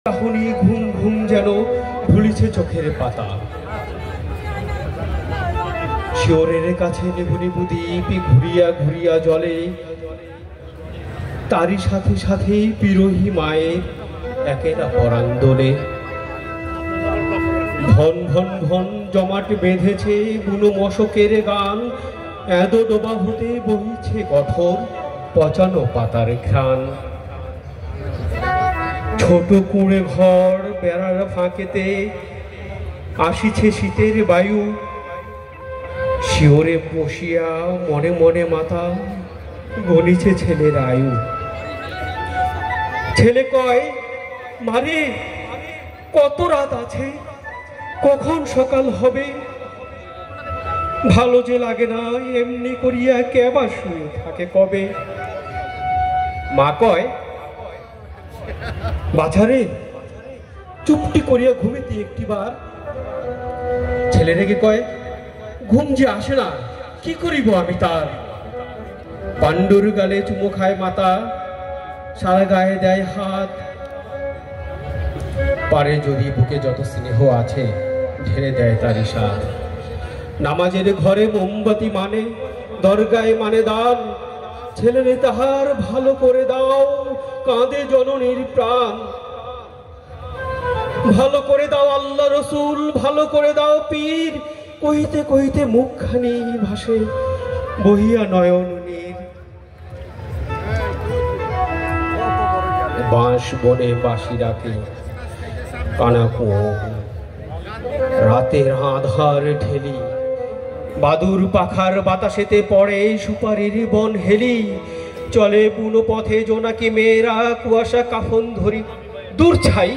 তখনই ঘুম ঘুম যেন ভুলিছে চোখের পাতা। শিওরের কাছে নিভু নিভু দ্বীপ ঘুরিয়া ঘুরিয়া জলে, তারই সাথে সাথে বিরোহী মায়ের একেরা পরান্দোলে। ভন ভন ভন জমাট বেঁধেছে বুনো মশকের গান, এদ ডোবা হতে বহিছে কঠোর পচানো পাতার ঘ্রাণ। ছোট কুঁড়ে ঘর বেড়ার ফাঁকেতে আসিছে শীতের বায়ু, শিওরে বসিয়া মনে মনে মাথা গনিছে ছেলের আয়ু। ছেলে কয়, মারে কত রাত আছে, কখন সকাল হবে? ভালো যে লাগে না, এমনি করিয়া কেবা শুয়ে থাকে কবে? মা কয়, বাছারে চুপটি করিয়া ঘুমিতে একটিবার। ছেলে রেগে কয়, ঘুম যে আসে না, কি করিব আমি তার? পাণ্ডুর গালে চুমো খায় মাতা, সারা গায়ে দেয় হাত। পারে যদি বুকে যত স্নেহ আছে ঢেলে দেয় তারই সাথ। নামাজের ঘরে মোমবাতি মানে, দরগায় মানে দান। ছেলেরে তাহার ভালো করে দাও, কাঁদে জননীর প্রাণ। ভালো করে দাও আল্লাহ রসুল, ভালো করে দাও পীর, কহিতে কহিতে মুখখানি ভাসে বহিয়া নয়ন নীর। বাঁশ বনে বাঁশি রাখে কানা রাতের আধার ঢেলি, বাদুর পাখার বাতাসেতে পড়ে সুপারির বন হেলি। চলে বুনো পথে জোনাকি মেয়েরা কুয়াশা কাফন ধরি, দূর ছাই